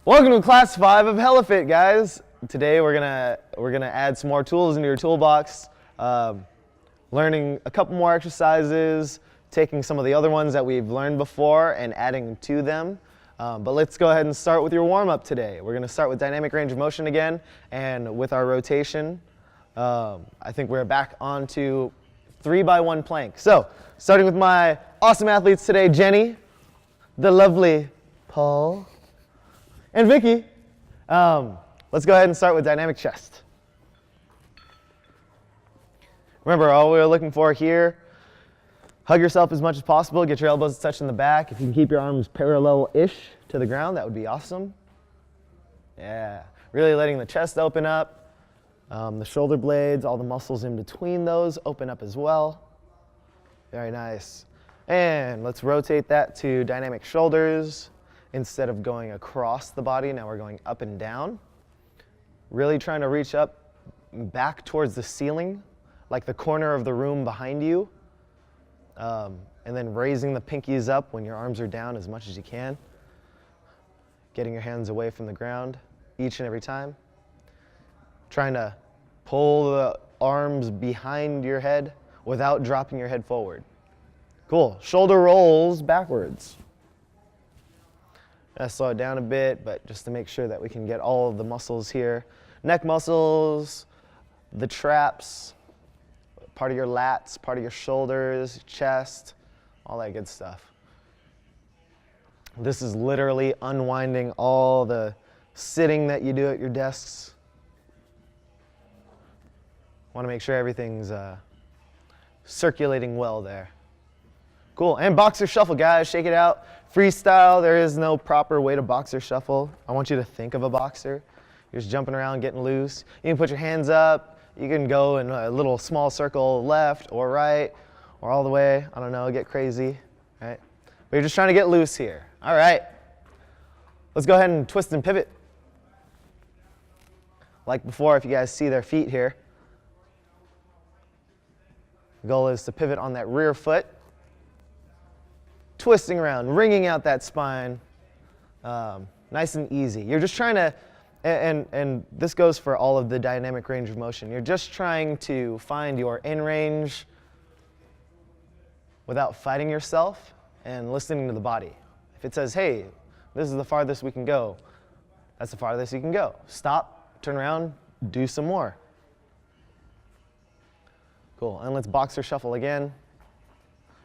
Welcome to class 5 of HellaFit, guys. Today we're gonna add some more tools into your toolbox, learning a couple more exercises, taking some of the other ones that we've learned before and adding to them. But let's go ahead and start with your warm-up today. We're gonna start with dynamic range of motion again, and with our rotation, I think we're back onto 3x1 plank. So, starting with my awesome athletes today, Jenny, the lovely Paul, and Vicky. Let's go ahead and start with dynamic chest. Remember, all we're looking for here, hug yourself as much as possible, get your elbows touching the back. If you can keep your arms parallel-ish to the ground, that would be awesome. Yeah, really letting the chest open up. The shoulder blades, all the muscles in between those open up as well. Very nice. And let's rotate that to dynamic shoulders. Instead of going across the body, now we're going up and down. Really trying to reach up back towards the ceiling, like the corner of the room behind you. And then raising the pinkies up when your arms are down as much as you can. Getting your hands away from the ground each and every time. Trying to pull the arms behind your head without dropping your head forward. Cool. Shoulder rolls backwards. Slow it down a bit, but just to make sure that we can get all of the muscles here. Neck muscles, the traps, part of your lats, part of your shoulders, chest, all that good stuff. This is literally unwinding all the sitting that you do at your desks. Want to make sure everything's circulating well there. Cool, and boxer shuffle, guys, shake it out. Freestyle, there is no proper way to boxer shuffle. I want you to think of a boxer. You're just jumping around, getting loose. You can put your hands up. You can go in a little small circle left or right or all the way. I don't know, get crazy, right? But you're just trying to get loose here. All right, let's go ahead and twist and pivot. Like before, if you guys see their feet here. The goal is to pivot on that rear foot. Twisting around, wringing out that spine, nice and easy. You're just trying to, and this goes for all of the dynamic range of motion, you're just trying to find your in range without fighting yourself and listening to the body. If it says, hey, this is the farthest we can go, that's the farthest you can go. Stop, turn around, do some more. Cool, and let's boxer shuffle again,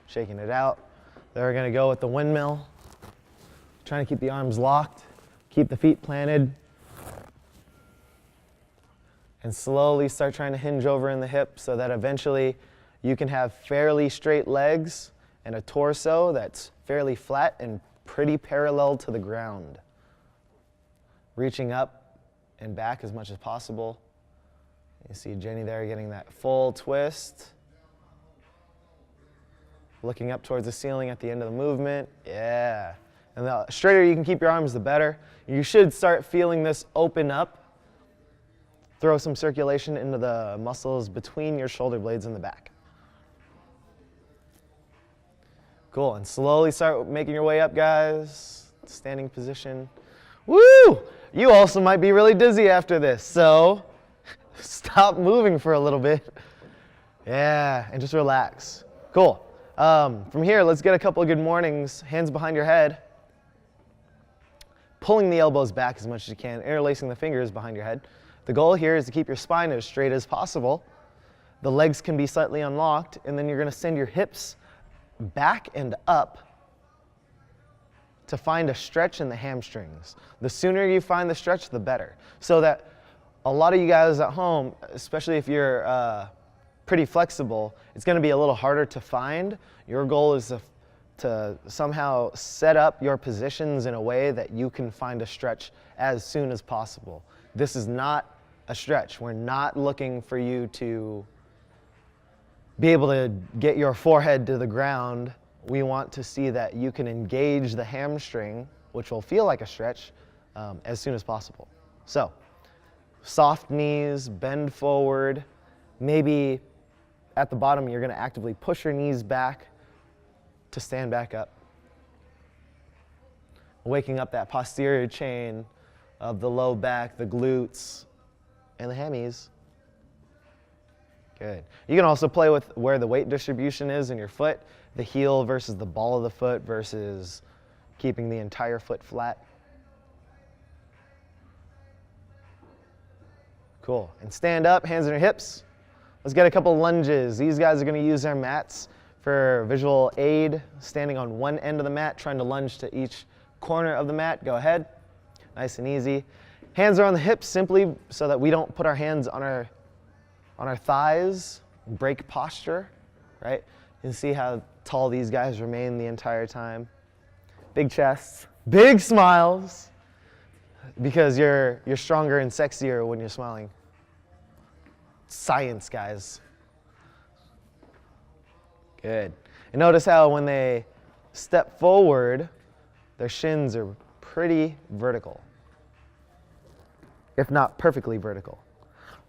shaking it out. Then we're going to go with the windmill, trying to keep the arms locked, keep the feet planted, and slowly start trying to hinge over in the hip so that eventually you can have fairly straight legs and a torso that's fairly flat and pretty parallel to the ground. Reaching up and back as much as possible. You see Jenny there getting that full twist. Looking up towards the ceiling at the end of the movement. Yeah. And the straighter you can keep your arms, the better. You should start feeling this open up. Throw some circulation into the muscles between your shoulder blades in the back. Cool. And slowly start making your way up, guys. Standing position. Woo! You also might be really dizzy after this, so stop moving for a little bit. Yeah, and just relax. Cool. From here, let's get a couple of good mornings. Hands behind your head. Pulling the elbows back as much as you can, interlacing the fingers behind your head. The goal here is to keep your spine as straight as possible. The legs can be slightly unlocked, and then you're going to send your hips back and up to find a stretch in the hamstrings. The sooner you find the stretch, the better. So that a lot of you guys at home, especially if you're pretty flexible, it's going to be a little harder to find. Your goal is to somehow set up your positions in a way that you can find a stretch as soon as possible. This is not a stretch. We're not looking for you to be able to get your forehead to the ground. We want to see that you can engage the hamstring, which will feel like a stretch, as soon as possible. So, soft knees, bend forward, maybe at the bottom, you're going to actively push your knees back to stand back up. Waking up that posterior chain of the low back, the glutes, and the hammies. Good. You can also play with where the weight distribution is in your foot, the heel versus the ball of the foot versus keeping the entire foot flat. Cool. And stand up, hands on your hips. Let's get a couple lunges. These guys are going to use their mats for visual aid, standing on one end of the mat, trying to lunge to each corner of the mat. Go ahead. Nice and easy. Hands are on the hips simply so that we don't put our hands on our thighs, break posture, right? You can see how tall these guys remain the entire time. Big chests, big smiles, because you're stronger and sexier when you're smiling. Science, guys. Good. And notice how when they step forward, their shins are pretty vertical, if not perfectly vertical.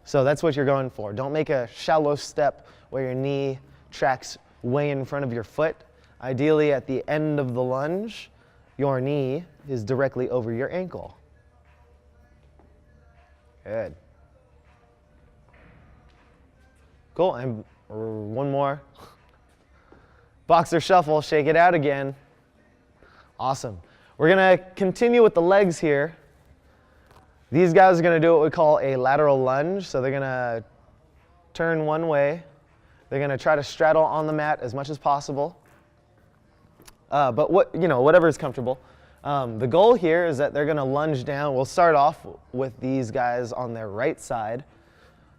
So that's what you're going for. Don't make a shallow step where your knee tracks way in front of your foot. Ideally, at the end of the lunge, your knee is directly over your ankle. Good. Cool, and one more. Boxer shuffle, shake it out again. Awesome. We're gonna continue with the legs here. These guys are gonna do what we call a lateral lunge. So they're gonna turn one way. They're gonna try to straddle on the mat as much as possible. But whatever is comfortable. The goal here is that they're gonna lunge down. We'll start off with these guys on their right side.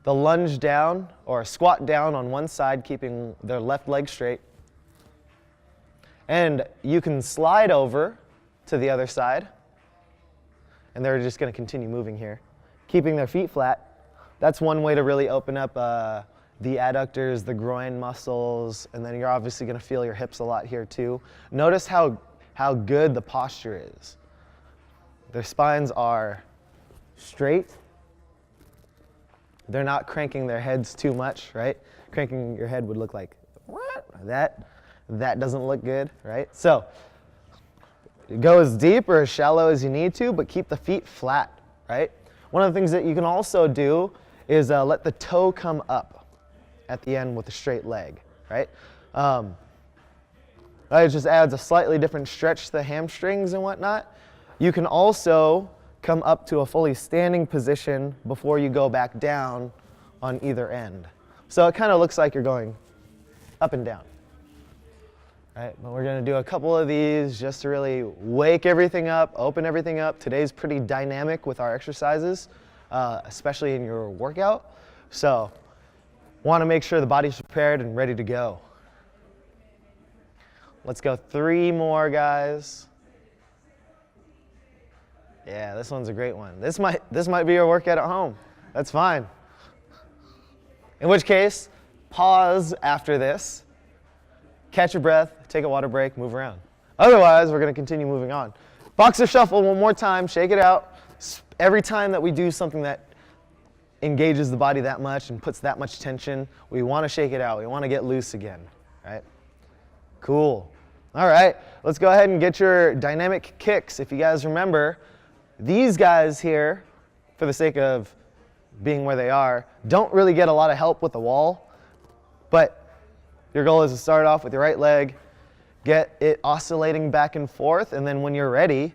They'll lunge down or squat down on one side, keeping their left leg straight. And you can slide over to the other side. And they're just going to continue moving here, keeping their feet flat. That's one way to really open up the adductors, the groin muscles, and then you're obviously going to feel your hips a lot here too. Notice how good the posture is. Their spines are straight. They're not cranking their heads too much, right? Cranking your head would look like, what? That doesn't look good, right? So go as deep or as shallow as you need to, but keep the feet flat, right? One of the things that you can also do is let the toe come up at the end with a straight leg, right? It just adds a slightly different stretch to the hamstrings and whatnot. You can also come up to a fully standing position before you go back down on either end. So it kind of looks like you're going up and down. Right, but we're going to do a couple of these just to really wake everything up, open everything up. Today's pretty dynamic with our exercises, especially in your workout. So want to make sure the body's prepared and ready to go. Let's go 3 more, guys. Yeah, this one's a great one. This might be your workout at home. That's fine. In which case, pause after this. Catch your breath, take a water break, move around. Otherwise, we're going to continue moving on. Boxer shuffle one more time, shake it out. Every time that we do something that engages the body that much and puts that much tension, we want to shake it out. We want to get loose again, right? Cool. All right, let's go ahead and get your dynamic kicks. If you guys remember, these guys here, for the sake of being where they are, don't really get a lot of help with the wall, but your goal is to start off with your right leg, get it oscillating back and forth, and then when you're ready,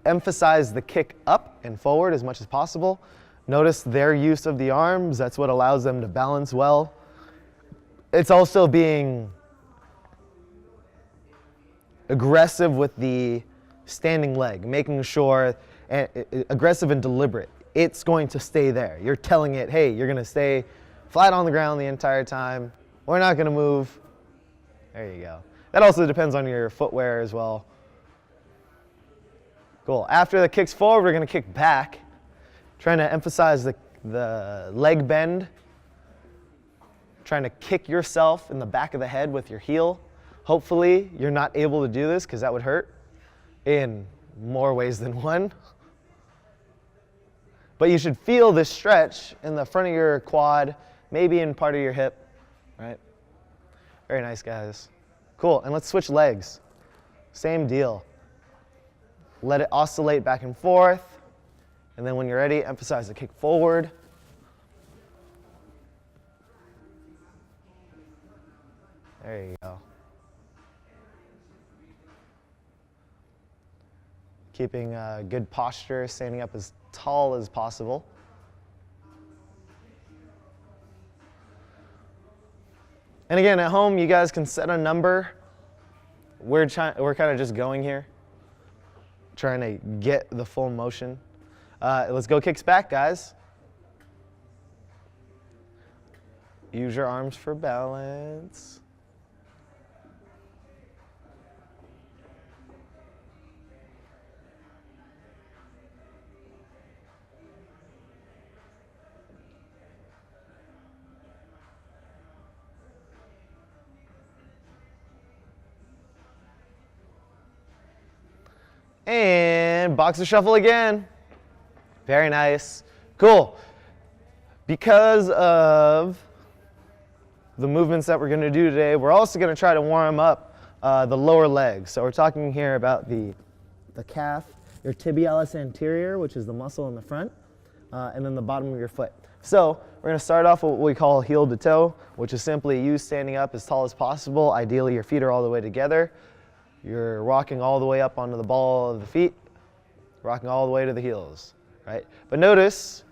emphasize the kick up and forward as much as possible. Notice their use of the arms. That's what allows them to balance well. It's also being aggressive with the standing leg, making sure, aggressive and deliberate. It's going to stay there. You're telling it, hey, you're going to stay flat on the ground the entire time. We're not going to move. There you go. That also depends on your footwear as well. Cool. After the kicks forward, we're going to kick back, trying to emphasize the leg bend, trying to kick yourself in the back of the head with your heel. Hopefully, you're not able to do this because that would hurt in more ways than one. But you should feel this stretch in the front of your quad, maybe in part of your hip. Right? Very nice, guys. Cool, and let's switch legs. Same deal. Let it oscillate back and forth. And then when you're ready, emphasize the kick forward. There you go. Keeping good posture, standing up as tall as possible. And again, at home, you guys can set a number. We're kind of just going here, trying to get the full motion. Let's go kicks back, guys. Use your arms for balance. And boxer shuffle again. Very nice. Cool. Because of the movements that we're going to do today, we're also going to try to warm up the lower legs. So we're talking here about the calf, your tibialis anterior, which is the muscle in the front, and then the bottom of your foot. So we're going to start off with what we call heel to toe, which is simply you standing up as tall as possible. Ideally, your feet are all the way together. You're rocking all the way up onto the ball of the feet, rocking all the way to the heels, right? But notice,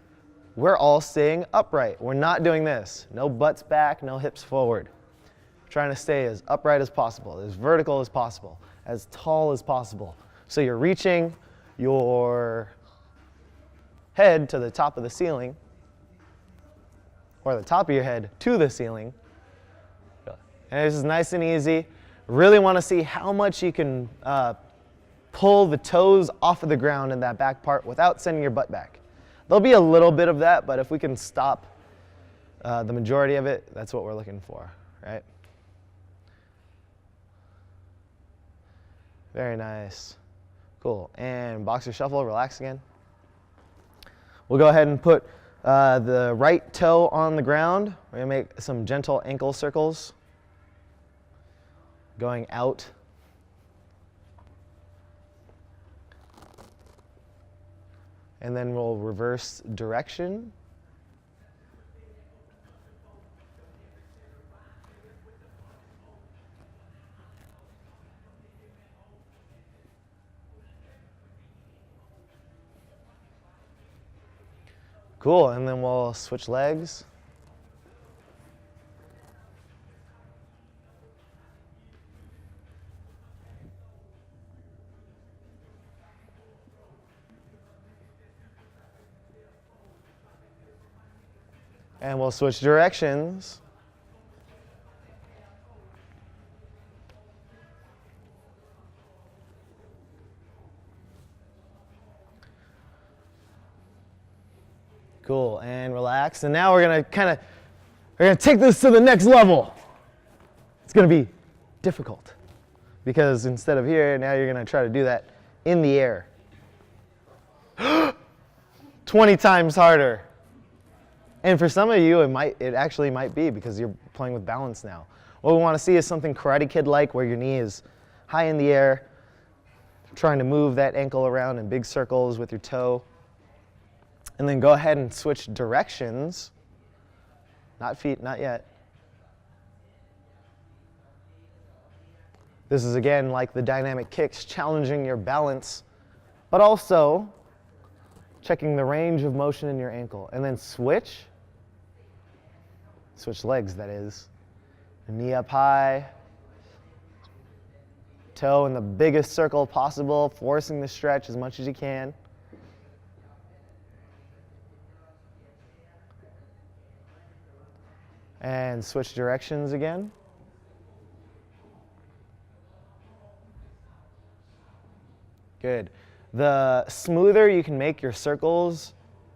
we're all staying upright. We're not doing this. No butts back, no hips forward. We're trying to stay as upright as possible, as vertical as possible, as tall as possible. So you're reaching your head to the top of the ceiling, or the top of your head to the ceiling. And this is nice and easy. Really want to see how much you can pull the toes off of the ground in that back part without sending your butt back. There'll be a little bit of that, but if we can stop the majority of it, that's what we're looking for, right? Very nice. Cool. And boxer shuffle, relax again. We'll go ahead and put the right toe on the ground. We're going to make some gentle ankle circles going out. And then we'll reverse direction. Cool, and then we'll switch legs. And we'll switch directions. Cool, and relax. And now we're gonna take this to the next level. It's gonna be difficult because instead of here, now you're gonna try to do that in the air. 20 times harder. And for some of you, it actually might be because you're playing with balance now. What we want to see is something Karate Kid-like, where your knee is high in the air, trying to move that ankle around in big circles with your toe. And then go ahead and switch directions. Not feet, not yet. This is again like the dynamic kicks, challenging your balance, but also checking the range of motion in your ankle. And then switch legs, that is. Knee up high, toe in the biggest circle possible, forcing the stretch as much as you can. And switch directions again. Good. The smoother you can make your circles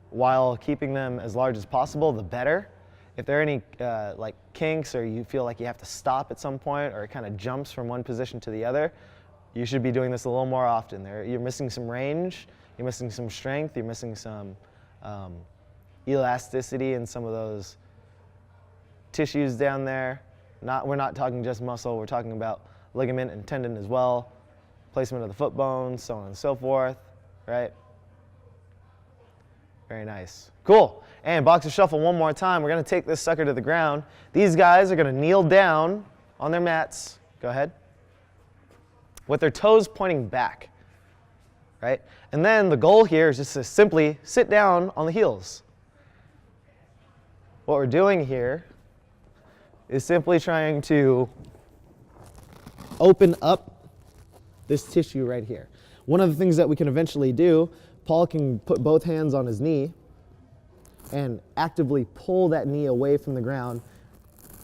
while keeping them as large as possible, the better. If there are any like kinks, or you feel like you have to stop at some point, or it kind of jumps from one position to the other, you should be doing this a little more often. You're missing some range, you're missing some strength, you're missing some elasticity in some of those tissues down there. We're not talking just muscle, we're talking about ligament and tendon as well, placement of the foot bones, so on and so forth, right? Very nice. Cool. And boxer shuffle one more time. We're going to take this sucker to the ground. These guys are going to kneel down on their mats. Go ahead. With their toes pointing back. Right? And then the goal here is just to simply sit down on the heels. What we're doing here is simply trying to open up this tissue right here. One of the things that we can eventually do, Paul can put both hands on his knee and actively pull that knee away from the ground,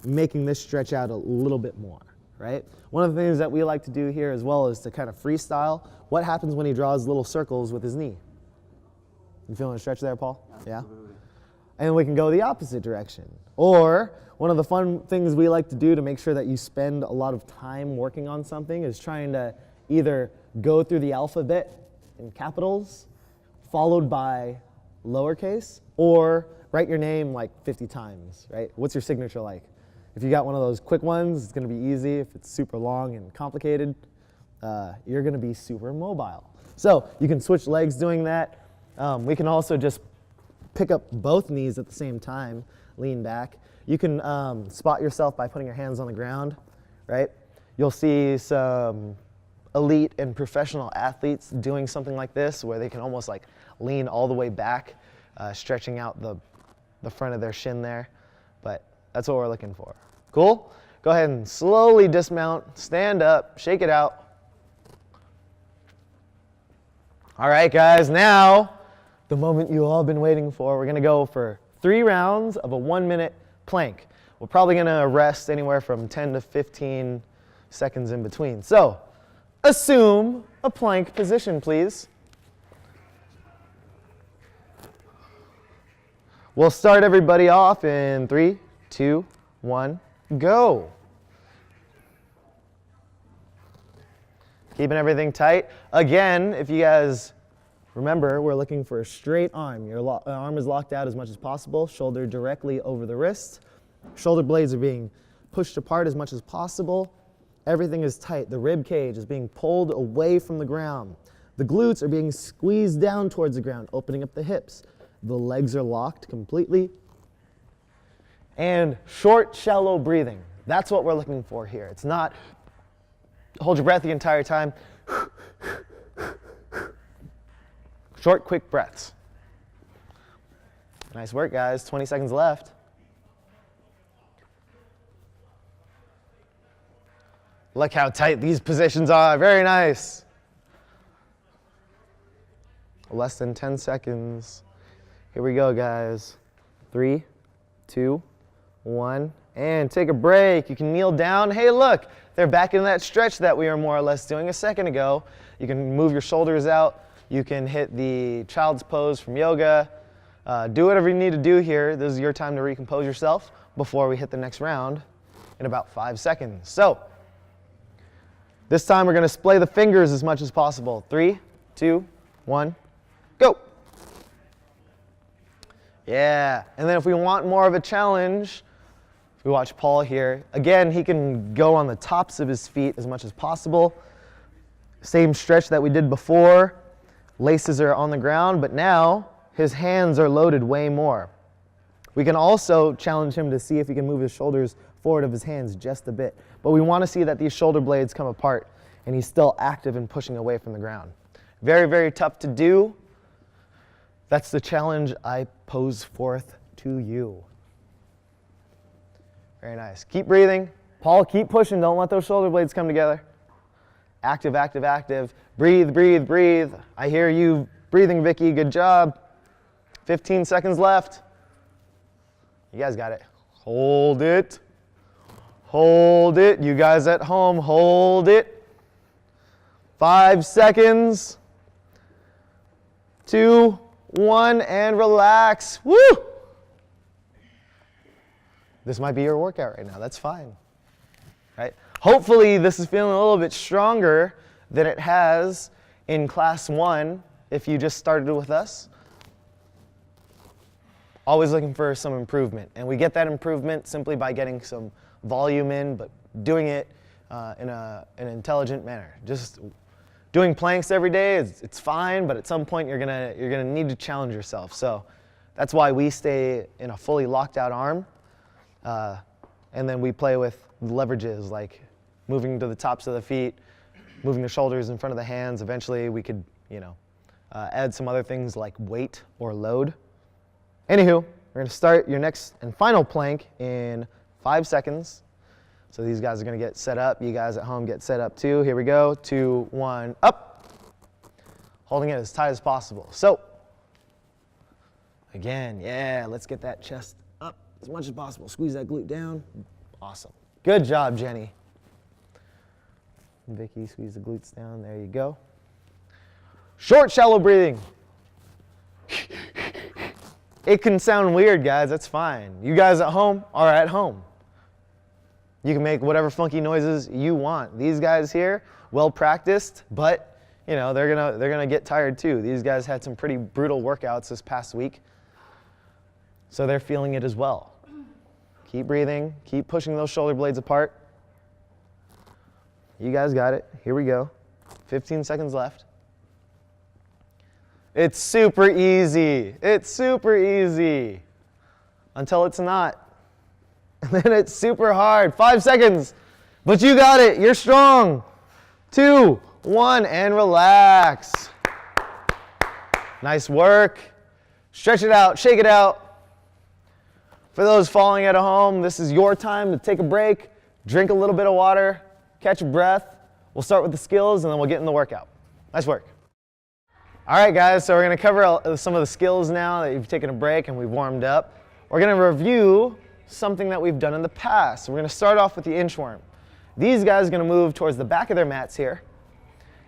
making this stretch out a little bit more, right? One of the things that we like to do here as well is to kind of freestyle. What happens when he draws little circles with his knee? You feeling a stretch there, Paul? Absolutely. Yeah? And we can go the opposite direction. Or one of the fun things we like to do to make sure that you spend a lot of time working on something is trying to either go through the alphabet in capitals, followed by lowercase, or write your name like 50 times, right? What's your signature like? If you got one of those quick ones, it's gonna be easy. If it's super long and complicated, you're gonna be super mobile. So you can switch legs doing that. We can also just pick up both knees at the same time, lean back. You can spot yourself by putting your hands on the ground, right? You'll see some elite and professional athletes doing something like this where they can almost like lean all the way back, stretching out the front of their shin there. But that's what we're looking for. Cool? Go ahead and slowly dismount, stand up, shake it out. All right, guys, now the moment you all been waiting for. We're gonna go for 3 rounds of a 1-minute plank. We're probably gonna rest anywhere from 10 to 15 seconds in between. So, assume a plank position, please. We'll start everybody off in 3, 2, 1, go. Keeping everything tight. Again, if you guys remember, we're looking for a straight arm. Your arm is locked out as much as possible, shoulder directly over the wrist. Shoulder blades are being pushed apart as much as possible. Everything is tight. The rib cage is being pulled away from the ground. The glutes are being squeezed down towards the ground, opening up the hips. The legs are locked completely. And short, shallow breathing. That's what we're looking for here. It's not hold your breath the entire time. Short, quick breaths. Nice work, guys. 20 seconds left. Look how tight these positions are. Very nice. Less than 10 seconds. Here we go, guys. 3, 2, 1, and take a break. You can kneel down. Hey, look, they're back in that stretch that we were more or less doing a second ago. You can move your shoulders out. You can hit the child's pose from yoga. Do whatever you need to do here. This is your time to recompose yourself before we hit the next round in about 5 seconds. So, this time we're going to splay the fingers as much as possible. 3, 2, 1, go. Yeah, and then if we want more of a challenge, if we watch Paul here, again, he can go on the tops of his feet as much as possible. Same stretch that we did before. Laces are on the ground, but now his hands are loaded way more. We can also challenge him to see if he can move his shoulders forward of his hands just a bit. But we want to see that these shoulder blades come apart and he's still active and pushing away from the ground. Very, very tough to do. That's the challenge I pose forth to you. Very nice. Keep breathing. Paul, keep pushing. Don't let those shoulder blades come together. Active, active, active. Breathe, breathe, breathe. I hear you breathing, Vicky. Good job. 15 seconds left. You guys got it. Hold it. Hold it. You guys at home, hold it. 5 seconds. 2, 1, and relax. Woo! This might be your workout right now. That's fine. Right? Hopefully this is feeling a little bit stronger than it has in class 1 if you just started with us. Always looking for some improvement. And we get that improvement simply by getting some volume in, but doing it in an intelligent manner. Just Doing planks every day, it's fine, but at some point you're gonna need to challenge yourself. So that's why we stay in a fully locked out arm. And then we play with leverages like moving to the tops of the feet, moving the shoulders in front of the hands. Eventually we could, add some other things like weight or load. Anywho, we're gonna start your next and final plank in 5 seconds. So these guys are gonna get set up. You guys at home get set up too. Here we go, 2, 1, up. Holding it as tight as possible. So, again, yeah, let's get that chest up as much as possible. Squeeze that glute down. Awesome. Good job, Jenny. Vicky, squeeze the glutes down. There you go. Short, shallow breathing. It can sound weird, guys. That's fine. You guys at home are at home. You can make whatever funky noises you want. These guys here, well practiced, but they're gonna get tired too. These guys had some pretty brutal workouts this past week, so they're feeling it as well. Keep breathing, keep pushing those shoulder blades apart. You guys got it. Here we go. 15 seconds left. It's super easy. It's super easy until it's not. And then it's super hard. 5 seconds. But you got it. You're strong. 2, 1, and relax. Nice work. Stretch it out. Shake it out. For those following at home, this is your time to take a break, drink a little bit of water, catch a breath. We'll start with the skills, and then we'll get in the workout. Nice work. All right, guys, so we're going to cover some of the skills now that you've taken a break and we've warmed up. We're going to review something that we've done in the past. We're going to start off with the inchworm. These guys are going to move towards the back of their mats here.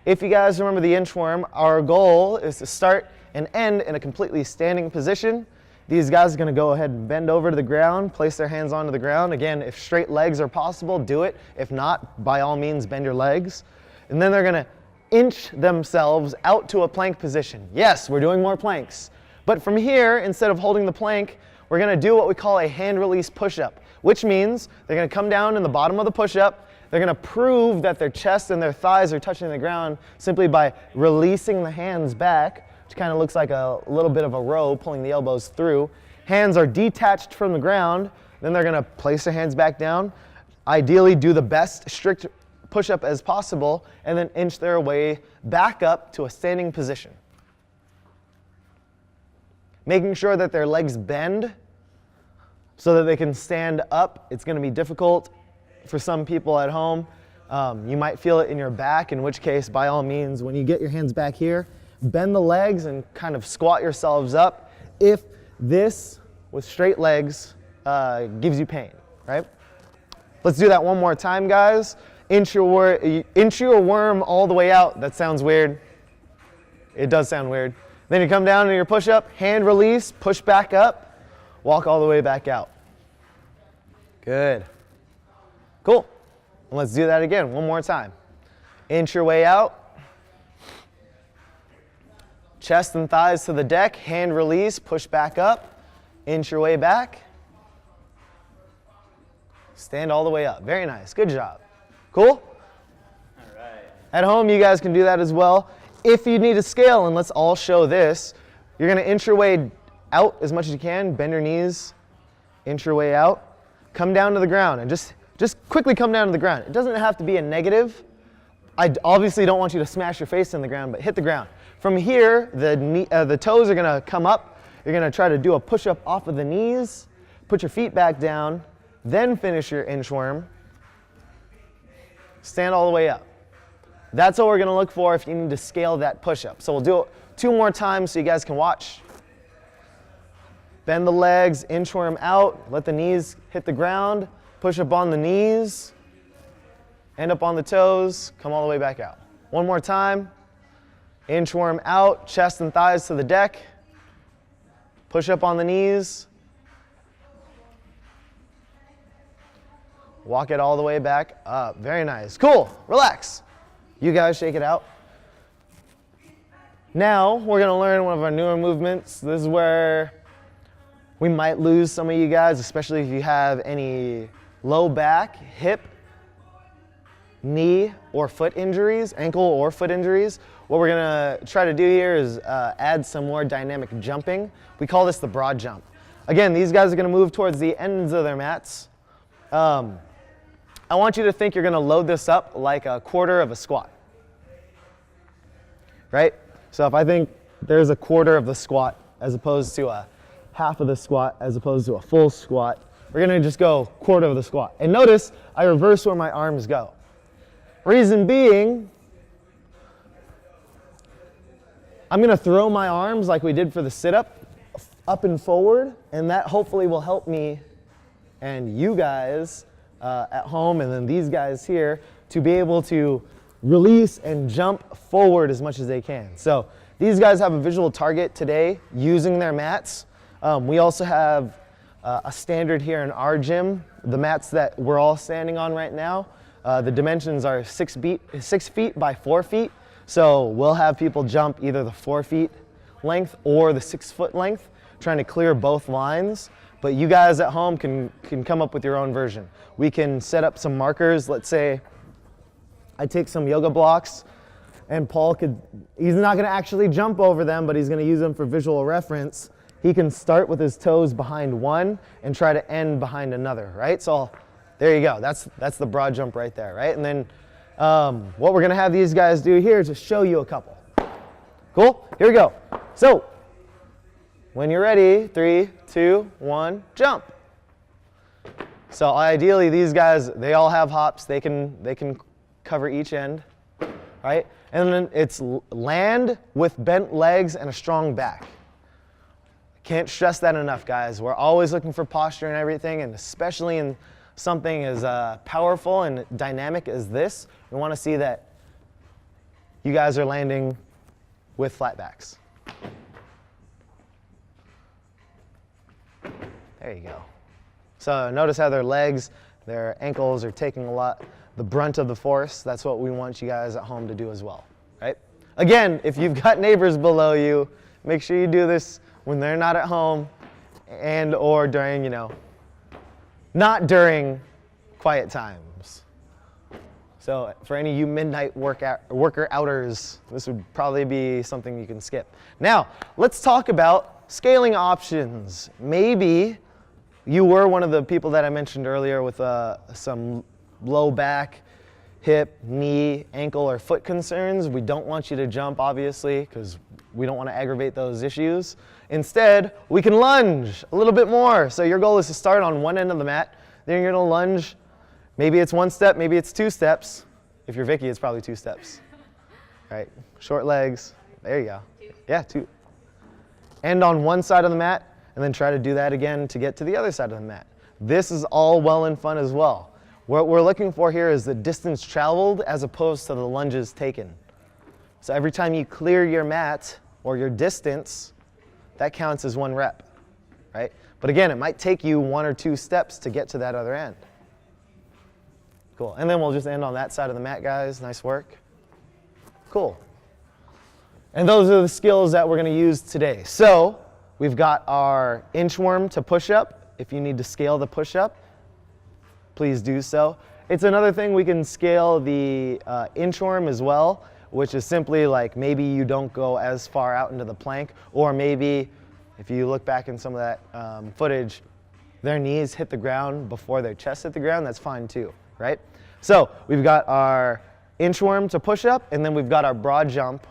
If you guys remember the inchworm, our goal is to start and end in a completely standing position. These guys are going to go ahead and bend over to the ground, place their hands onto the ground. Again, if straight legs are possible, do it. If not, by all means, bend your legs. And then they're going to inch themselves out to a plank position. Yes, we're doing more planks. But from here, instead of holding the plank, we're going to do what we call a hand release push-up, which means they're going to come down in the bottom of the push-up. They're going to prove that their chest and their thighs are touching the ground simply by releasing the hands back, which kind of looks like a little bit of a row, pulling the elbows through. Hands are detached from the ground. Then they're going to place their hands back down. Ideally, do the best strict push-up as possible, and then inch their way back up to a standing position. Making sure that their legs bend so that they can stand up. It's going to be difficult for some people at home. You might feel it in your back, in which case, by all means, when you get your hands back here, bend the legs and kind of squat yourselves up if this, with straight legs, gives you pain, right? Let's do that one more time, guys. Inch your worm all the way out. That sounds weird. It does sound weird. Then you come down to your push-up, hand release, push back up, walk all the way back out. Good. Cool. And let's do that again one more time. Inch your way out. Chest and thighs to the deck, hand release, push back up, inch your way back. Stand all the way up. Very nice. Good job. Cool? All right. At home, you guys can do that as well. If you need a scale, and let's all show this, you're going to inch your way out as much as you can, bend your knees, inch your way out, come down to the ground, and just quickly come down to the ground. It doesn't have to be a negative. I obviously don't want you to smash your face in the ground, but hit the ground. From here, the toes are going to come up. You're going to try to do a push-up off of the knees, put your feet back down, then finish your inchworm. Stand all the way up. That's what we're going to look for if you need to scale that push-up. So we'll do it 2 more times so you guys can watch. Bend the legs, inchworm out, let the knees hit the ground, push up on the knees, end up on the toes, come all the way back out. One more time. Inchworm out, chest and thighs to the deck, push up on the knees, walk it all the way back up. Very nice. Cool. Relax. You guys shake it out. Now we're going to learn one of our newer movements. This is where we might lose some of you guys, especially if you have any low back, hip, knee or foot injuries, ankle or foot injuries, what we're gonna try to do here is add some more dynamic jumping. We call this the broad jump. Again, these guys are gonna move towards the ends of their mats. I want you to think you're gonna load this up like a quarter of a squat, right? So if I think there's a quarter of the squat as opposed to a half of the squat as opposed to a full squat, we're gonna just go quarter of the squat. And notice I reverse where my arms go. Reason being, I'm gonna throw my arms like we did for the sit-up, up and forward, and that hopefully will help me and you guys at home, and then these guys here, to be able to release and jump forward as much as they can. So these guys have a visual target today using their mats. We also have a standard here in our gym. The mats that we're all standing on right now, the dimensions are 6 feet by 4 feet. So we'll have people jump either the 4 feet length or the 6 foot length, trying to clear both lines. But you guys at home can come up with your own version. We can set up some markers. Let's say I take some yoga blocks and Paul he's not gonna actually jump over them, but he's gonna use them for visual reference. He can start with his toes behind one and try to end behind another, right? So there you go, that's the broad jump right there, right? And then what we're gonna have these guys do here is just show you a couple. Cool, here we go. So, when you're ready, 3, 2, 1, jump. So ideally these guys, they all have hops, they can cover each end, right? And then it's land with bent legs and a strong back. Can't stress that enough, guys. We're always looking for posture and everything, and especially in something as powerful and dynamic as this, we want to see that you guys are landing with flat backs. There you go. So notice how their legs, their ankles are taking the brunt of the force. That's what we want you guys at home to do as well, right? Again, if you've got neighbors below you, make sure you do this when they're not at home and or during, not during quiet times. So for any of you midnight worker outers, this would probably be something you can skip. Now, let's talk about scaling options. Maybe you were one of the people that I mentioned earlier with some low back, hip, knee, ankle, or foot concerns. We don't want you to jump, obviously, because we don't want to aggravate those issues. Instead, we can lunge a little bit more. So your goal is to start on one end of the mat, then you're going to lunge. Maybe it's 1 step, maybe it's 2 steps. If you're Vicky, it's probably 2 steps. Right, short legs, there you go. Yeah, 2. End on one side of the mat, and then try to do that again to get to the other side of the mat. This is all well and fun as well. What we're looking for here is the distance traveled as opposed to the lunges taken. So every time you clear your mat or your distance, that counts as 1 rep, right? But again, it might take you 1 or 2 steps to get to that other end. Cool, and then we'll just end on that side of the mat, guys. Nice work. Cool. And those are the skills that we're gonna use today. So we've got our inchworm to push-up. If you need to scale the push-up, please do so. It's another thing we can scale the inchworm as well, which is simply like maybe you don't go as far out into the plank, or maybe if you look back in some of that footage, their knees hit the ground before their chest hit the ground. That's fine too, right? So we've got our inchworm to push up, and then we've got our broad jump,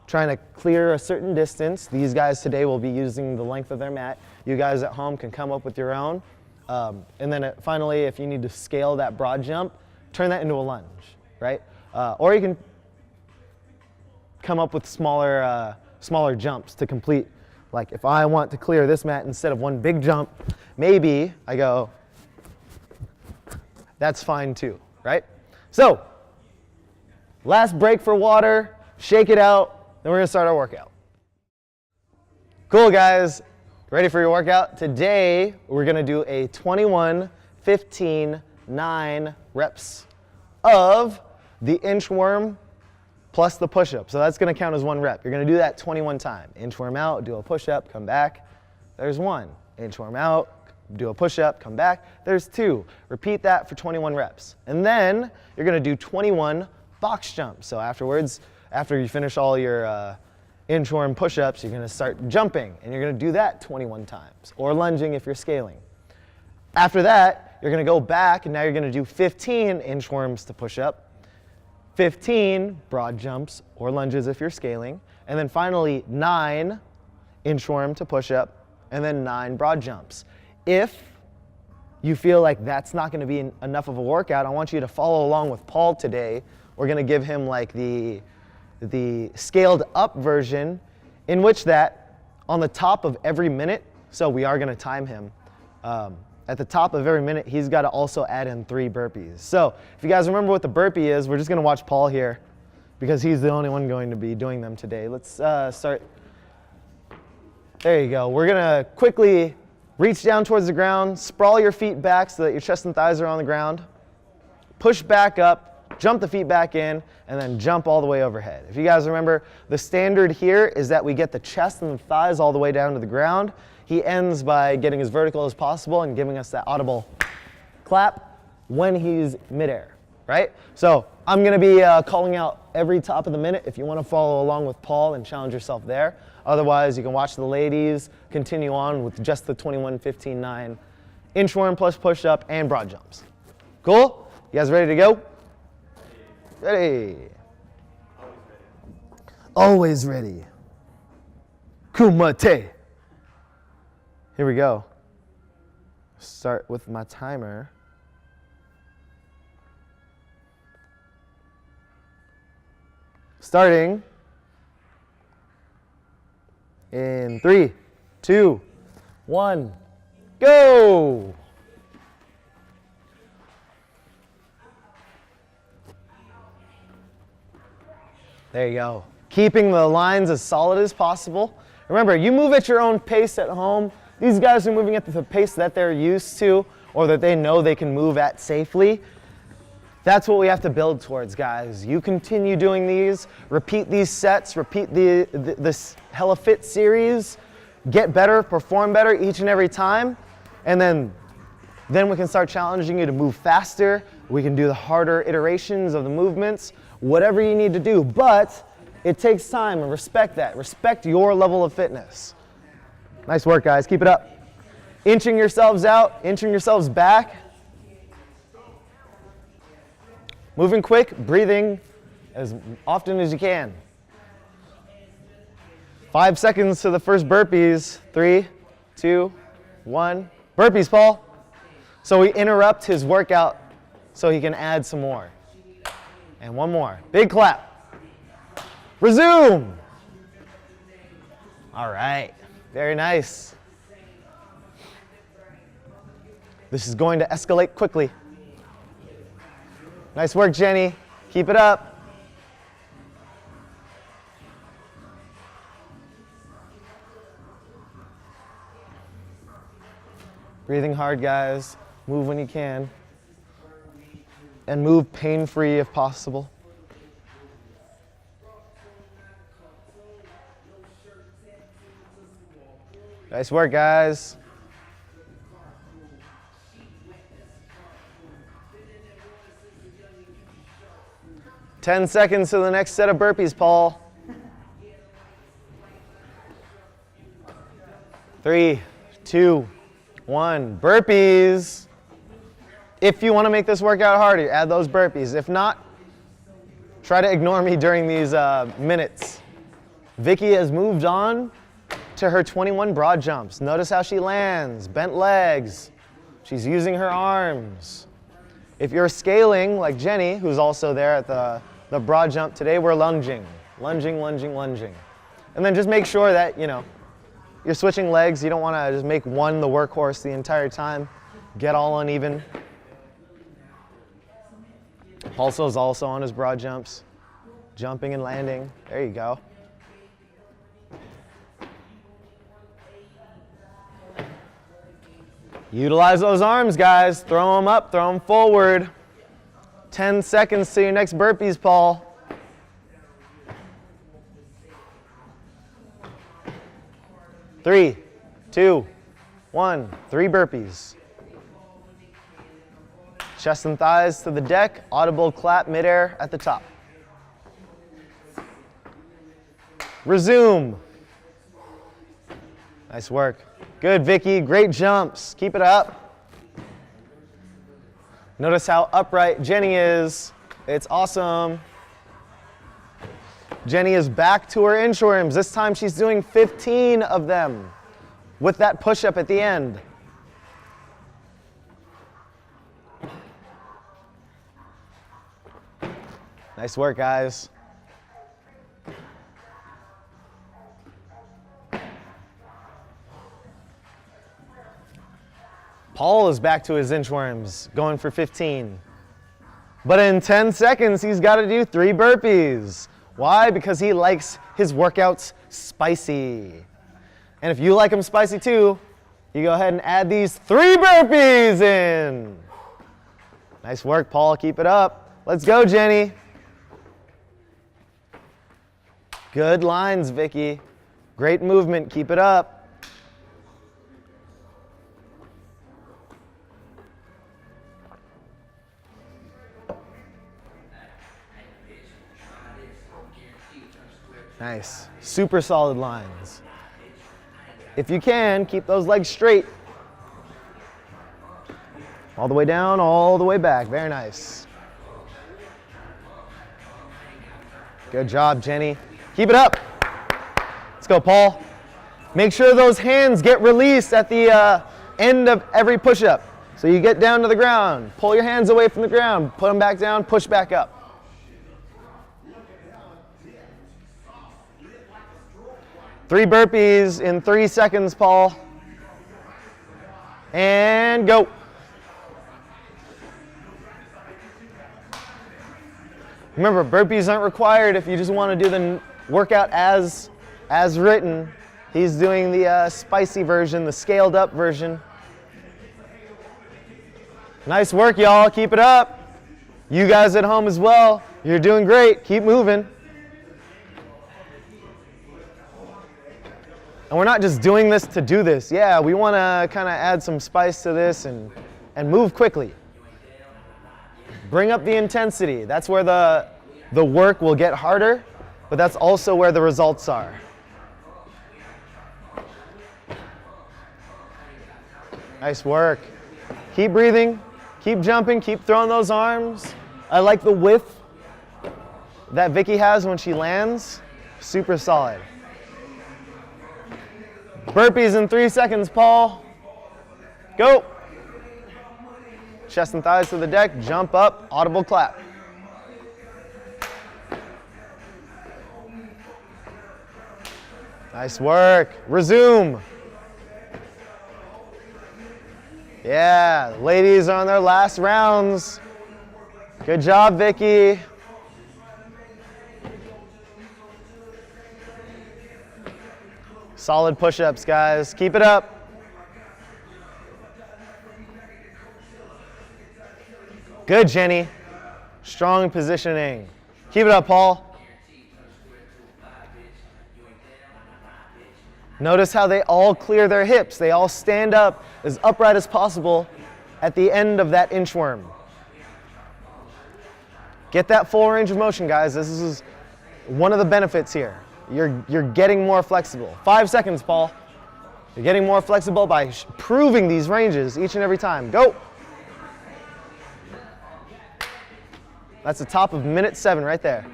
trying to clear a certain distance. These guys today will be using the length of their mat. You guys at home can come up with your own. And then finally, if you need to scale that broad jump, turn that into a lunge, right? Or you can come up with smaller jumps to complete. Like if I want to clear this mat instead of one big jump, maybe I go, that's fine too, right? So, last break for water, shake it out, then we're gonna start our workout. Cool, guys. Ready for your workout? Today, we're gonna do a 21, 15, 9 reps of the inchworm plus the push-up. So that's gonna count as 1 rep. You're gonna do that 21 times. Inchworm out, do a push-up, come back. There's 1. Inchworm out, do a push-up, come back. There's 2. Repeat that for 21 reps. And then you're going to do 21 box jumps. So afterwards, after you finish all your inchworm push-ups, you're going to start jumping, and you're going to do that 21 times, or lunging if you're scaling. After that, you're going to go back, and now you're going to do 15 inchworms to push up, 15 broad jumps or lunges if you're scaling, and then finally 9 inchworm to push up, and then 9 broad jumps. If you feel like that's not going to be enough of a workout, I want you to follow along with Paul today. We're going to give him like the scaled up version, in which that on the top of every minute, so we are going to time him, at the top of every minute, he's got to also add in 3 burpees. So if you guys remember what the burpee is, we're just going to watch Paul here because he's the only one going to be doing them today. Let's start. There you go. We're going to quickly reach down towards the ground, sprawl your feet back so that your chest and thighs are on the ground, push back up, jump the feet back in, and then jump all the way overhead. If you guys remember, the standard here is that we get the chest and the thighs all the way down to the ground. He ends by getting as vertical as possible and giving us that audible clap when he's midair, right? So I'm going to be calling out every top of the minute if you want to follow along with Paul and challenge yourself there. Otherwise, you can watch the ladies continue on with just the 21, 15, 9 inchworm plus push-up and broad jumps. Cool? You guys ready to go? Ready. Always ready. Kumate. Here we go. Start with my timer. Starting in 3, 2, 1, go! There you go. Keeping the lines as solid as possible. Remember, you move at your own pace at home. These guys are moving at the pace that they're used to or that they know they can move at safely. That's what we have to build towards, guys. You continue doing these, repeat these sets, repeat this HellaFit series, get better, perform better each and every time, and then we can start challenging you to move faster. We can do the harder iterations of the movements, whatever you need to do, but it takes time, and respect that. Respect your level of fitness. Nice work, guys. Keep it up. Inching yourselves out, inching yourselves back. Moving quick, breathing as often as you can. 5 seconds to the first burpees. 3, 2, 1. Burpees, Paul. So we interrupt his workout so he can add some more. And one more. Big clap. Resume. All right. Very nice. This is going to escalate quickly. Nice work, Jenny. Keep it up. Breathing hard, guys. Move when you can. And move pain-free if possible. Nice work, guys. Ten seconds to the next set of burpees, Paul. 3, 2, 1. Burpees. If you want to make this workout harder, add those burpees. If not, try to ignore me during these minutes. Vicky has moved on to her 21 broad jumps. Notice how she lands, bent legs. She's using her arms. If you're scaling, like Jenny, who's also there at the broad jump today, we're lunging. Lunging, lunging, lunging. And then just make sure that, you're switching legs. You don't want to just make one the workhorse the entire time. Get all uneven. Pulso's also on his broad jumps. Jumping and landing. There you go. Utilize those arms, guys. Throw them up, throw them forward. 10 seconds to your next burpees, Paul. Three, 2, 1, 3 burpees. Chest and thighs to the deck, audible clap midair at the top. Resume. Nice work. Good, Vicky, great jumps. Keep it up. Notice how upright Jenny is. It's awesome. Jenny is back to her inchworms. This time she's doing 15 of them with that push-up at the end. Nice work, guys. Paul is back to his inchworms, going for 15. But in 10 seconds, he's got to do 3 burpees. Why? Because he likes his workouts spicy. And if you like them spicy too, you go ahead and add these 3 burpees in. Nice work, Paul. Keep it up. Let's go, Jenny. Good lines, Vicky. Great movement. Keep it up. Nice. Super solid lines. If you can, keep those legs straight. All the way down, all the way back. Very nice. Good job, Jenny. Keep it up. Let's go, Paul. Make sure those hands get released at the end of every push-up. So you get down to the ground. Pull your hands away from the ground. Put them back down. Push back up. Three burpees in 3 seconds, Paul. And go. Remember, burpees aren't required if you just want to do the workout as written. He's doing the spicy version, the scaled up version. Nice work, y'all. Keep it up. You guys at home as well. You're doing great. Keep moving. And we're not just doing this to do this. Yeah, we want to kind of add some spice to this and move quickly. Bring up the intensity. That's where the work will get harder, but that's also where the results are. Nice work. Keep breathing, keep jumping, keep throwing those arms. I like the width that Vicky has when she lands. Super solid. Burpees in 3 seconds, Paul. Go. Chest and thighs to the deck, jump up, audible clap. Nice work. Resume. Yeah, ladies are on their last rounds. Good job, Vicky. Solid push-ups, guys. Keep it up. Good, Jenny. Strong positioning. Keep it up, Paul. Notice how they all clear their hips. They all stand up as upright as possible at the end of that inchworm. Get that full range of motion, guys. This is one of the benefits here. You're getting more flexible. 5 seconds, Paul. You're getting more flexible by proving these ranges each and every time. Go. That's the top of minute 7 right there.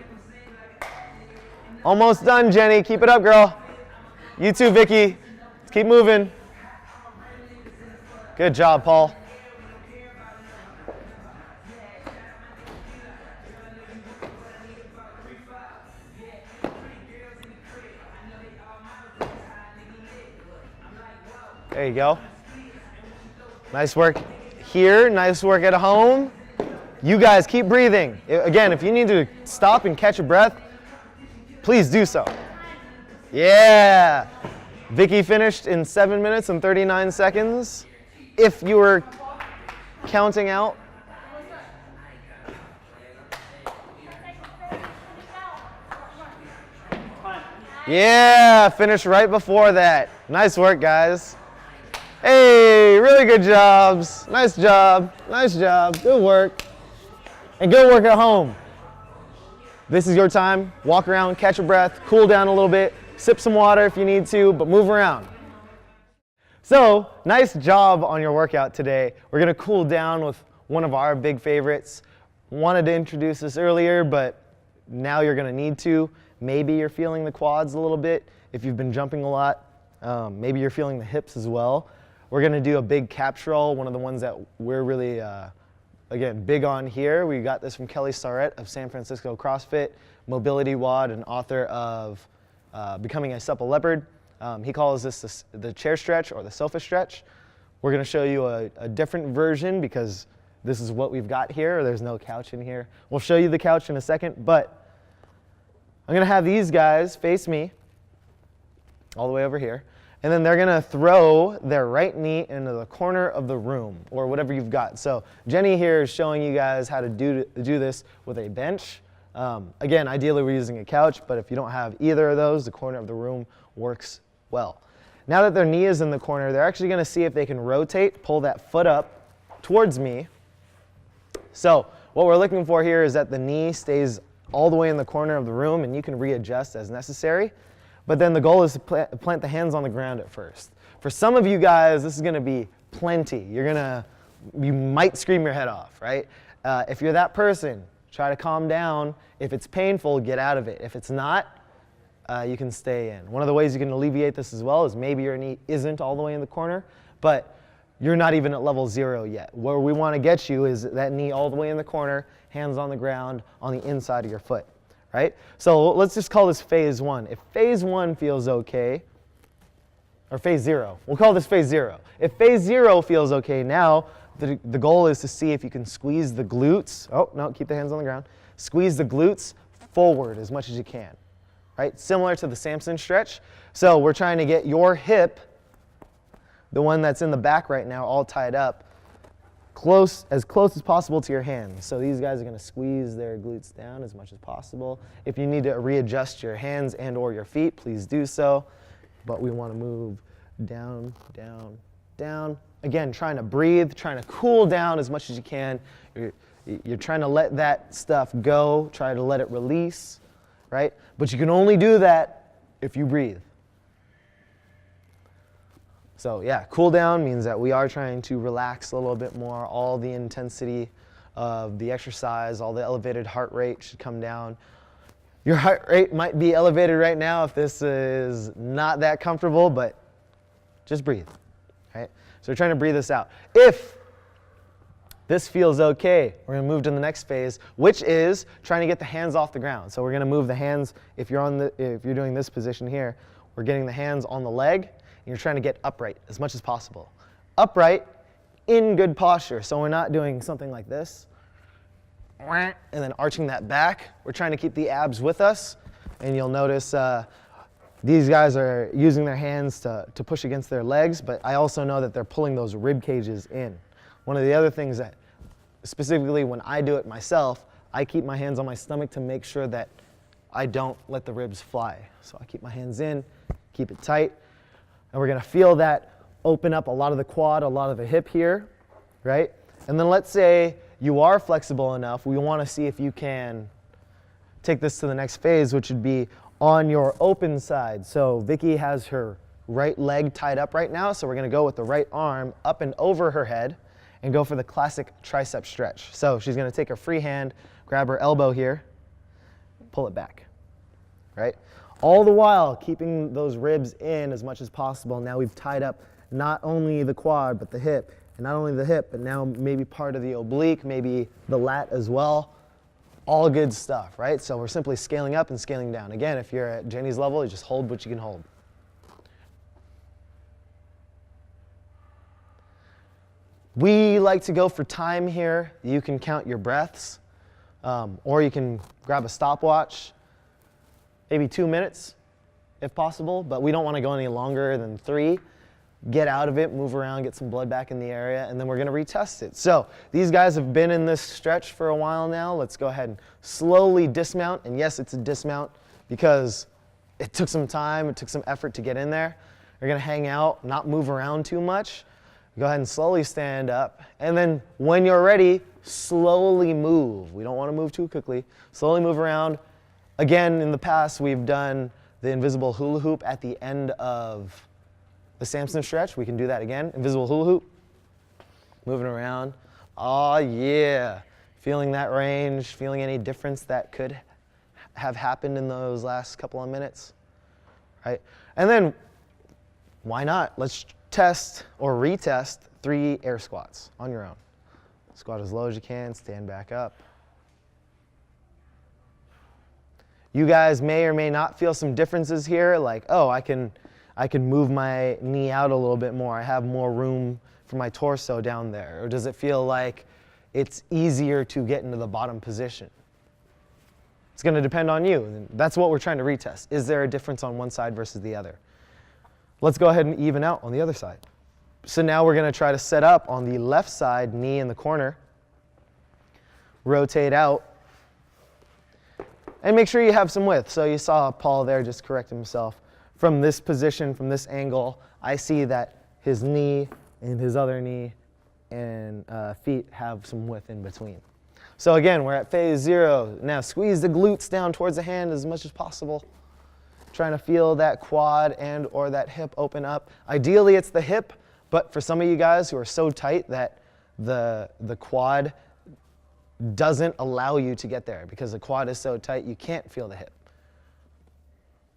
Almost done, Jenny. Keep it up, girl. You too, Vicky. Let's keep moving. Good job, Paul. There you go. Nice work here. Nice work at home. You guys keep breathing. Again, if you need to stop and catch a breath, please do so. Yeah. Vicky finished in 7 minutes and 39 seconds. If you were counting out. Yeah, finished right before that. Nice work, guys. Hey, really good jobs. Nice job. Nice job. Good work. And good work at home. This is your time. Walk around, catch your breath, cool down a little bit, sip some water if you need to, but move around. So, nice job on your workout today. We're gonna cool down with one of our big favorites. Wanted to introduce this earlier, but now you're gonna need to. Maybe you're feeling the quads a little bit if you've been jumping a lot. Maybe you're feeling the hips as well. We're gonna do a big capture roll, one of the ones that we're really, again, big on here. We got this from Kelly Starrett of San Francisco CrossFit, mobility wad, and author of Becoming a Supple Leopard. He calls this the chair stretch or the sofa stretch. We're gonna show you a different version because this is what we've got here. There's no couch in here. We'll show you the couch in a second, but I'm gonna have these guys face me all the way over here, and then they're gonna throw their right knee into the corner of the room or whatever you've got. So Jenny here is showing you guys how to do this with a bench. Again, ideally we're using a couch, but if you don't have either of those, the corner of the room works well. Now that their knee is in the corner, they're actually gonna see if they can rotate, pull that foot up towards me. So what we're looking for here is that the knee stays all the way in the corner of the room, and you can readjust as necessary. But then the goal is to plant the hands on the ground at first. For some of you guys, this is gonna be plenty. You might scream your head off, right? If you're that person, try to calm down. If it's painful, get out of it. If it's not, you can stay in. One of the ways you can alleviate this as well is maybe your knee isn't all the way in the corner, but you're not even at level 0 yet. Where we wanna get you is that knee all the way in the corner, hands on the ground, on the inside of your foot. Right? So let's just call this phase 1. If phase 1 feels okay, or phase 0, we'll call this phase 0. If phase 0 feels okay, now the goal is to see if you can squeeze the glutes. Oh, no, keep the hands on the ground. Squeeze the glutes forward as much as you can. Right? Similar to the Samson stretch. So we're trying to get your hip, the one that's in the back right now, all tied up, as close as possible to your hands. So these guys are going to squeeze their glutes down as much as possible. If you need to readjust your hands and or your feet, please do so. But we want to move down, down, down. Again, trying to breathe, trying to cool down as much as you can. You're trying to let that stuff go, try to let it release, right? But you can only do that if you breathe. So yeah, cool down means that we are trying to relax a little bit more. All the intensity of the exercise, all the elevated heart rate should come down. Your heart rate might be elevated right now if this is not that comfortable, but just breathe, right? So we're trying to breathe this out. If this feels okay, we're gonna move to the next phase, which is trying to get the hands off the ground. So we're gonna move the hands, if you're doing this position here, we're getting the hands on the leg, and you're trying to get upright as much as possible. Upright in good posture. So we're not doing something like this, and then arching that back. We're trying to keep the abs with us, and you'll notice these guys are using their hands to push against their legs, but I also know that they're pulling those rib cages in. One of the other things that, specifically when I do it myself, I keep my hands on my stomach to make sure that I don't let the ribs fly. So I keep my hands in, keep it tight, and we're gonna feel that open up a lot of the quad, a lot of the hip here, right? And then let's say you are flexible enough, we wanna see if you can take this to the next phase, which would be on your open side. So Vicky has her right leg tied up right now, so we're gonna go with the right arm up and over her head and go for the classic tricep stretch. So she's gonna take her free hand, grab her elbow here, pull it back, right? All the while keeping those ribs in as much as possible. Now we've tied up not only the quad, but the hip, and not only the hip, but now maybe part of the oblique, maybe the lat as well. All good stuff, right? So we're simply scaling up and scaling down. Again, if you're at Jenny's level, you just hold what you can hold. We like to go for time here. You can count your breaths, or you can grab a stopwatch. Maybe 2 minutes if possible, but we don't want to go any longer than 3. Get out of it, move around, get some blood back in the area, and then we're gonna retest it. So these guys have been in this stretch for a while now. Let's go ahead and slowly dismount. And yes, it's a dismount because it took some time, it took some effort to get in there. You're gonna hang out, not move around too much. Go ahead and slowly stand up. And then when you're ready, slowly move. We don't wanna move too quickly. Slowly move around. Again, in the past, we've done the invisible hula hoop at the end of the Samson stretch. We can do that again. Invisible hula hoop. Moving around. Oh yeah. Feeling that range, feeling any difference that could have happened in those last couple of minutes, right? And then, why not? Let's test or retest 3 air squats on your own. Squat as low as you can, stand back up. You guys may or may not feel some differences here, like, oh, I can move my knee out a little bit more. I have more room for my torso down there. Or does it feel like it's easier to get into the bottom position? It's going to depend on you. And that's what we're trying to retest. Is there a difference on one side versus the other? Let's go ahead and even out on the other side. So now we're going to try to set up on the left side, knee in the corner. Rotate out. And make sure you have some width. So you saw Paul there just correct himself. From this position, from this angle, I see that his knee and his other knee and feet have some width in between. So again, we're at phase 0. Now squeeze the glutes down towards the hand as much as possible. Trying to feel that quad and or that hip open up. Ideally it's the hip, but for some of you guys who are so tight that the quad doesn't allow you to get there because the quad is so tight you can't feel the hip.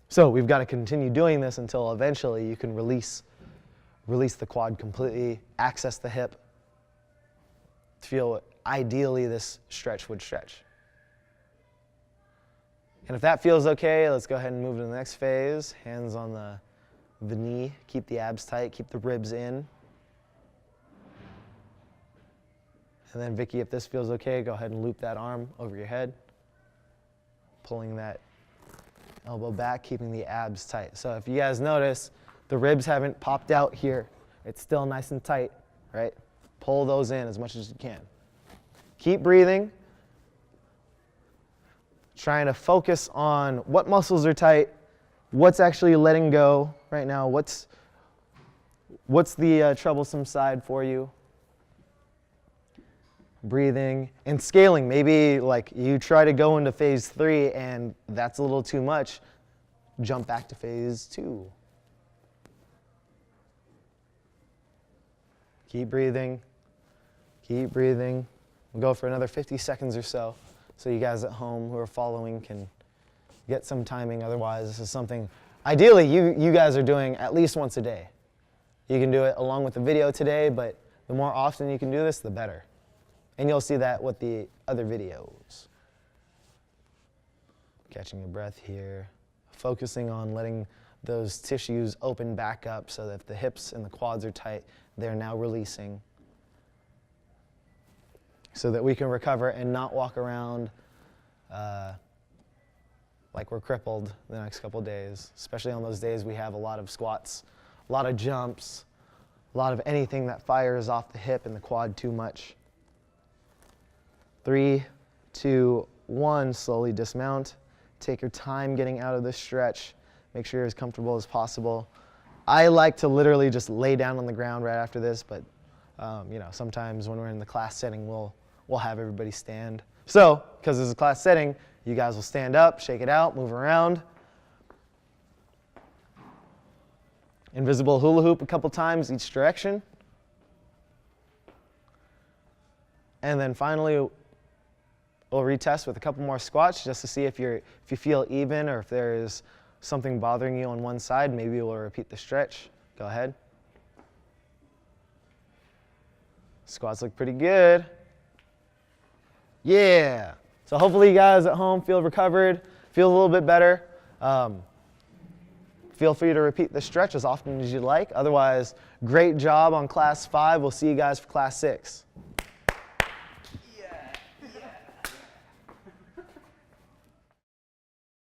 So we've got to continue doing this until eventually you can release the quad completely, access the hip, feel what ideally this stretch would stretch. And if that feels okay, let's go ahead and move to the next phase. Hands on the knee, keep the abs tight, keep the ribs in. And then Vicky, if this feels okay, go ahead and loop that arm over your head. Pulling that elbow back, keeping the abs tight. So if you guys notice, the ribs haven't popped out here. It's still nice and tight, right? Pull those in as much as you can. Keep breathing. Trying to focus on what muscles are tight, what's actually letting go right now, what's the troublesome side for you. Breathing and scaling. Maybe like you try to go into phase 3 and that's a little too much. Jump back to phase 2. Keep breathing. Keep breathing. We'll go for another 50 seconds or so you guys at home who are following can get some timing. Otherwise, this is something ideally you guys are doing at least once a day. You can do it along with the video today, but the more often you can do this, the better. And you'll see that with the other videos. Catching your breath here. Focusing on letting those tissues open back up so that if the hips and the quads are tight, they're now releasing. So that we can recover and not walk around like we're crippled the next couple days. Especially on those days we have a lot of squats, a lot of jumps, a lot of anything that fires off the hip and the quad too much. 3, 2, 1, slowly dismount. Take your time getting out of this stretch. Make sure you're as comfortable as possible. I like to literally just lay down on the ground right after this, but you know, sometimes when we're in the class setting, we'll have everybody stand. So, because this is a class setting, you guys will stand up, shake it out, move around. Invisible hula hoop a couple times each direction. And then finally, we'll retest with a couple more squats just to see if you feel even or if there's something bothering you on one side. Maybe we'll repeat the stretch. Go ahead. Squats look pretty good. Yeah. So hopefully you guys at home feel recovered, feel a little bit better. Feel free to repeat the stretch as often as you like. Otherwise, great job on class 5. We'll see you guys for class 6.